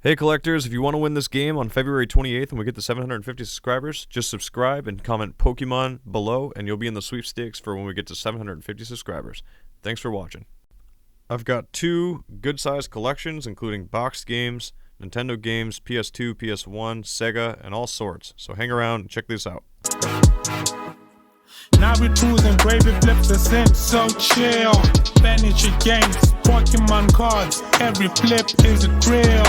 Hey collectors, if you want to win this game on February 28th when we get to 750 subscribers, just subscribe and comment Pokemon below and you'll be in the sweepstakes for when we get to 750 subscribers. Thanks for watching. I've got two good-sized collections including boxed games, Nintendo games, PS2, PS1, Sega, and all sorts. So hang around and check this out. Now we cruising, gravy flips the scent, so chill. Furniture games, Pokemon cards, every flip is a thrill.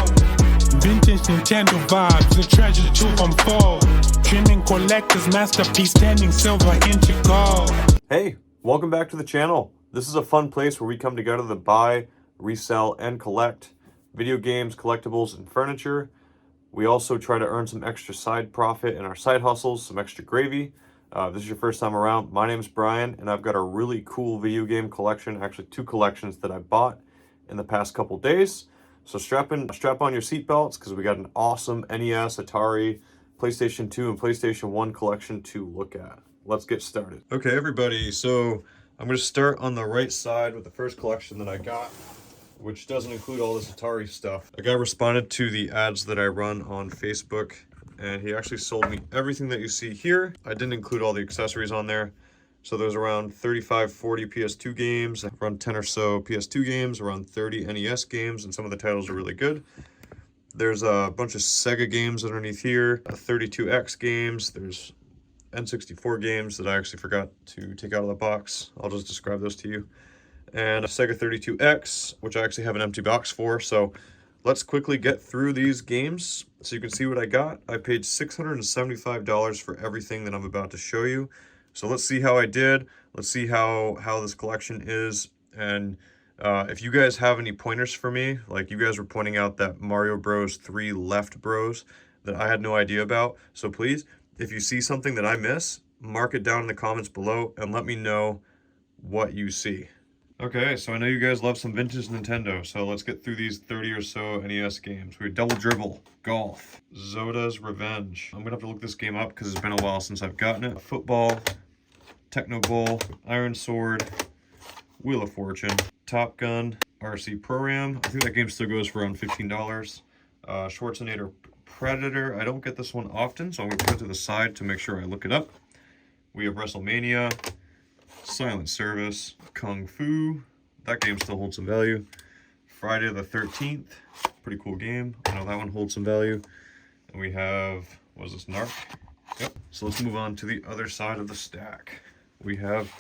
Vintage Nintendo vibes, the treasure to unfold. Trimming collector's masterpiece, standing silver into gold. Hey, welcome back to the channel. This is a fun place where we come together to buy, resell, and collect video games, collectibles, and furniture. We also try to earn some extra side profit in our side hustles, some extra gravy. If this is your first time around, my name is Brian, and I've got a really cool video game collection, actually two collections that I bought in the past couple days. So strap on your seatbelts because we got an awesome NES, Atari, PlayStation 2, and PlayStation 1 collection to look at. Let's get started. Okay, everybody, so I'm going to start on the right side with the first collection that I got, which doesn't include all this Atari stuff. A guy responded to the ads that I run on Facebook, and he actually sold me everything that you see here. I didn't include all the accessories on there. So there's around 35, 40 PS2 games, around 10 or so PS2 games, around 30 NES games, and some of the titles are really good. There's a bunch of Sega games underneath here, 32X games, there's N64 games that I actually forgot to take out of the box. I'll just describe those to you. And a Sega 32X, which I actually have an empty box for, so let's quickly get through these games so you can see what I got. I paid $675 for everything that I'm about to show you. So let's see how I did. Let's see how this collection is. And if you guys have any pointers for me, like you guys were pointing out that Mario Bros. 3 Left Bros that I had no idea about. So please, if you see something that I miss, mark it down in the comments below and let me know what you see. Okay, so I know you guys love some vintage Nintendo, so let's get through these 30 or so NES games. We have Double Dribble, Golf, Zoda's Revenge. I'm gonna have to look this game up because it's been a while since I've gotten it. Football, Techno Bowl, Iron Sword, Wheel of Fortune, Top Gun, RC Pro-Am. I think that game still goes for around $15. Schwarzenegger Predator. I don't get this one often, so I'm gonna put it to the side to make sure I look it up. We have WrestleMania, Silent Service, Kung Fu, that game still holds some value. Friday the 13th, pretty cool game. I know that one holds some value. And we have, what is this, Narc? Yep. So let's move on to the other side of the stack. We have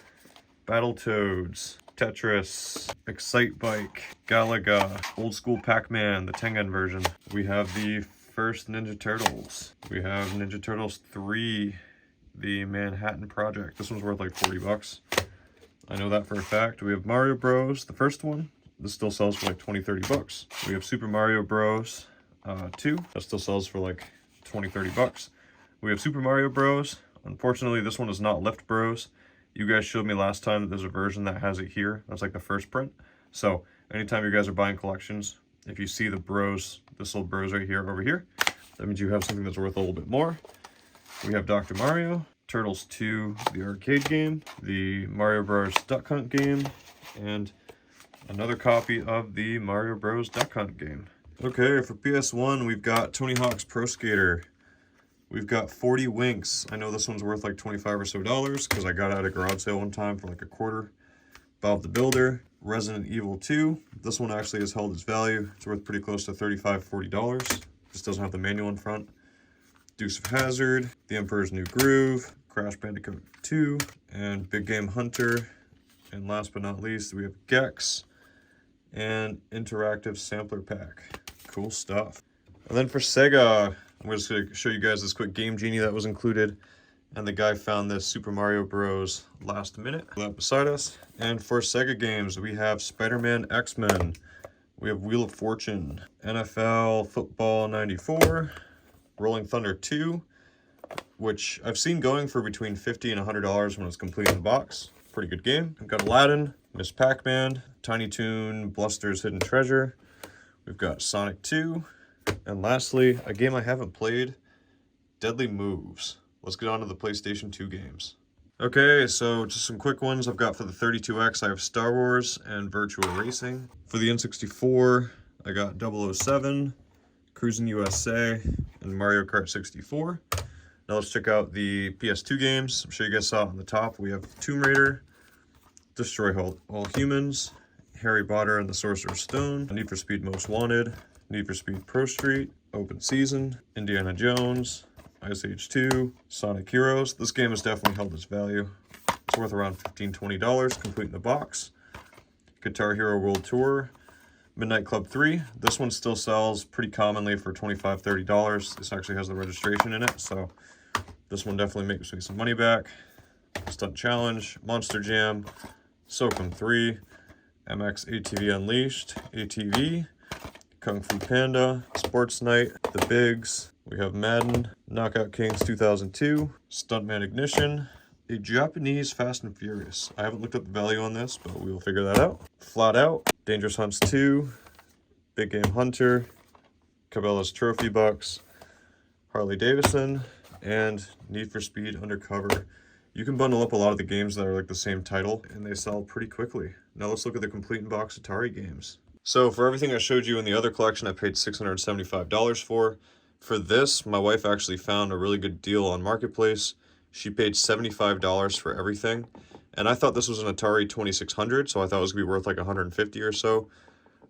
Battletoads, Tetris, Excite Bike, Galaga, Old School Pac-Man, the Tengen version. We have the first Ninja Turtles. We have Ninja Turtles 3, the Manhattan Project. This one's worth like 40 bucks. I know that for a fact. We have Mario Bros, the first one. This still sells for like 20, 30 bucks. We have Super Mario Bros 2. That still sells for like 20, 30 bucks. We have Super Mario Bros. Unfortunately, this one is not Lift Bros. You guys showed me last time that there's a version that has it here. That's like the first print. So anytime you guys are buying collections, if you see the Bros, this little Bros right here over here, that means you have something that's worth a little bit more. We have Dr. Mario, Turtles 2, the arcade game, the Mario Bros. Duck Hunt game, and another copy of the Mario Bros. Duck Hunt game. Okay, for PS1, we've got Tony Hawk's Pro Skater. We've got 40 Winks. I know this one's worth like 25 or so dollars because I got it at a garage sale one time for like a quarter. Bob the Builder, Resident Evil 2. This one actually has held its value. It's worth pretty close to $35, $40. Just doesn't have the manual in front. Dukes of Hazzard, The Emperor's New Groove, Crash Bandicoot 2, and Big Game Hunter. And last but not least, we have Gex and Interactive Sampler Pack. Cool stuff. And then for Sega, I'm just going to show you guys this quick Game Genie that was included. And the guy found this Super Mario Bros. Last minute. That beside us. And for Sega games, we have Spider-Man X-Men. We have Wheel of Fortune, NFL Football 94, Rolling Thunder 2, which I've seen going for between $50 and $100 when it's complete in the box. Pretty good game. We've got Aladdin, Miss Pac-Man, Tiny Toon, Bluster's Hidden Treasure. We've got Sonic 2. And lastly, a game I haven't played, Deadly Moves. Let's get on to the PlayStation 2 games. Okay, so just some quick ones I've got for the 32X. I have Star Wars and Virtual Racing. For the N64, I got 007, Cruising USA, and Mario Kart 64. Now let's check out the PS2 games. I'm sure you guys saw it on the top. We have Tomb Raider, Destroy All Humans, Harry Potter and the Sorcerer's Stone, Need for Speed Most Wanted, Need for Speed Pro Street, Open Season, Indiana Jones, Ice Age 2, Sonic Heroes. This game has definitely held its value. It's worth around $15, $20, complete in the box. Guitar Hero World Tour, Midnight Club 3. This one still sells pretty commonly for $25, $30. This actually has the registration in it, so this one definitely makes me some money back. Stunt Challenge, Monster Jam, Soakum 3, MX ATV Unleashed, ATV, Kung Fu Panda, Sports Night, The Bigs. We have Madden, Knockout Kings 2002, Stuntman Ignition, a Japanese Fast and Furious. I haven't looked up the value on this, but we will figure that out. Flat Out, Dangerous Hunts 2, Big Game Hunter, Cabela's Trophy Bucks, Harley Davidson, and Need for Speed Undercover. You can bundle up a lot of the games that are like the same title, and they sell pretty quickly. Now let's look at the complete in-box Atari games. So for everything I showed you in the other collection, I paid $675 for. For this, my wife actually found a really good deal on Marketplace. She paid $75 for everything. And I thought this was an Atari 2600, so I thought it was gonna be worth like $150 or so.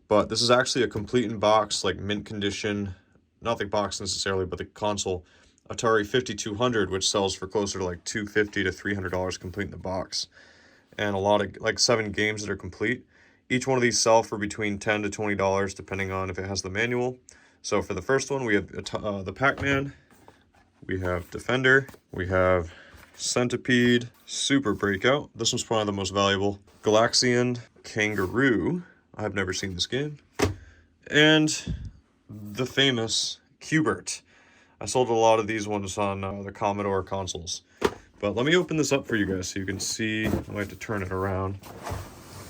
But this is actually a complete in-box, like mint condition, not the box necessarily, but the console, Atari 5200, which sells for closer to like $250 to $300 complete in the box. And a lot of, like 7 games that are complete. Each one of these sell for between $10 to $20, depending on if it has the manual. So for the first one, we have the Pac-Man, we have Defender, we have Centipede, Super Breakout. This one's probably the most valuable. Galaxian, Kangaroo. I have never seen this game. And the famous Q*bert. I sold a lot of these ones on the Commodore consoles. But let me open this up for you guys so you can see. I might have to turn it around.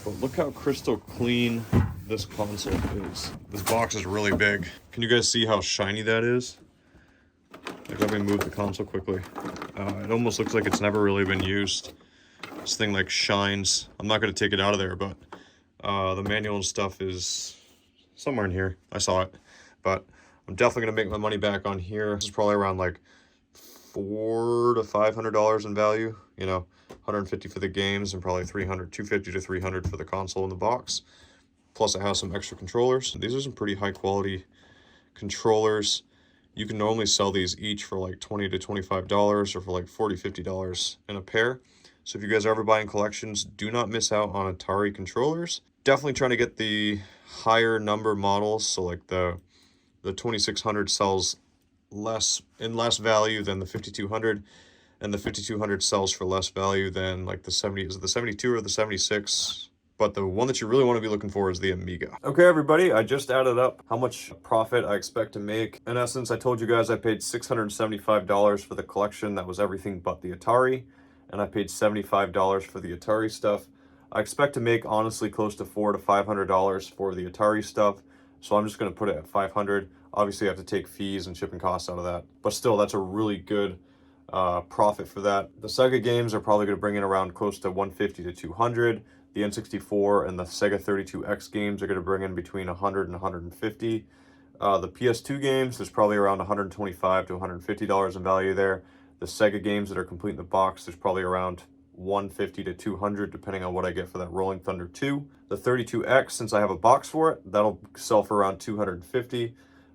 But look how crystal clean this console is. This box is really big. Can you guys see how shiny that is? Like, let me move the console quickly. It almost looks like it's never really been used. This thing like shines. I'm not going to take it out of there, but the manual and stuff is somewhere in here. I saw it, but I'm definitely going to make my money back on here. This is probably around like $400 to $500 in value. You know, $150 for the games and probably $250 to $300 for the console in the box. Plus it has some extra controllers. These are some pretty high quality controllers. You can normally sell these each for like $20 to $25 or for like $40, $50 in a pair. So if you guys are ever buying collections, do not miss out on Atari controllers. Definitely trying to get the higher number models. So like the 2600 sells less value than the 5200, and the 5200 sells for less value than like the 70. Is it the 72 or the 76? But the one that you really want to be looking for is the Amiga. Okay, everybody, I just added up how much profit I expect to make. In essence, I told you guys I paid $675 for the collection. That was everything but the Atari. And I paid $75 for the Atari stuff. I expect to make, honestly, close to $400 to $500 for the Atari stuff. So I'm just going to put it at $500. Obviously, I have to take fees and shipping costs out of that. But still, that's a really good profit for that. The Sega games are probably going to bring in around close to $150 to $200. The N64 and the Sega 32X games are going to bring in between $100 and $150. The PS2 games, there's probably around $125 to $150 in value there. The Sega games that are complete in the box, there's probably around $150 to $200, depending on what I get for that Rolling Thunder 2. The 32X, since I have a box for it, that'll sell for around $250.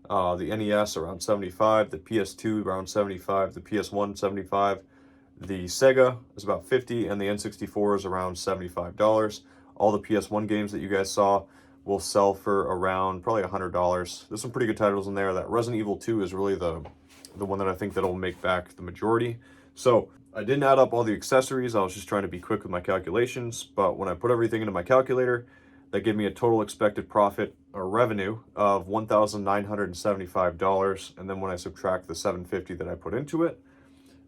The NES around $75. The PS2 around $75. The PS1 $75. The Sega is about $50, and the N64 is around $75. All the PS1 games that you guys saw will sell for around probably $100. There's some pretty good titles in there. That Resident Evil 2 is really the one that I think that'll make back the majority. So I didn't add up all the accessories. I was just trying to be quick with my calculations. But when I put everything into my calculator, that gave me a total expected profit or revenue of $1,975. And then when I subtract the $750 that I put into it,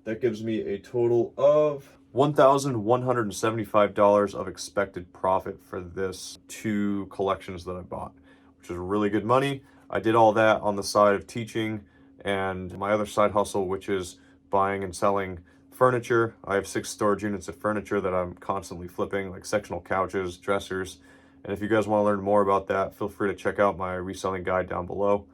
that gives me a total of $1,175 of expected profit for this 2 collections that I bought, which is really good money. I did all that on the side of teaching and my other side hustle, which is buying and selling furniture. I have 6 storage units of furniture that I'm constantly flipping, like sectional couches, dressers. And if you guys want to learn more about that, feel free to check out my reselling guide down below.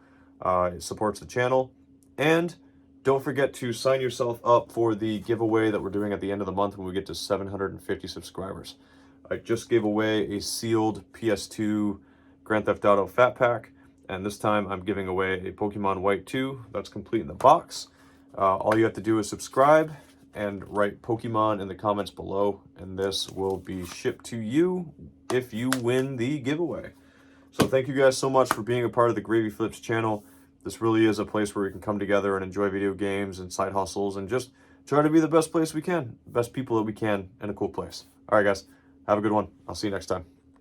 It supports the channel. And don't forget to sign yourself up for the giveaway that we're doing at the end of the month when we get to 750 subscribers. I just gave away a sealed PS2 Grand Theft Auto Fat Pack, and this time I'm giving away a Pokemon White 2 that's complete in the box. All you have to do is subscribe and write Pokemon in the comments below, and this will be shipped to you if you win the giveaway. So thank you guys so much for being a part of the Gravy Flips channel. This really is a place where we can come together and enjoy video games and side hustles and just try to be the best place we can, best people that we can, in a cool place. All right, guys, have a good one. I'll see you next time.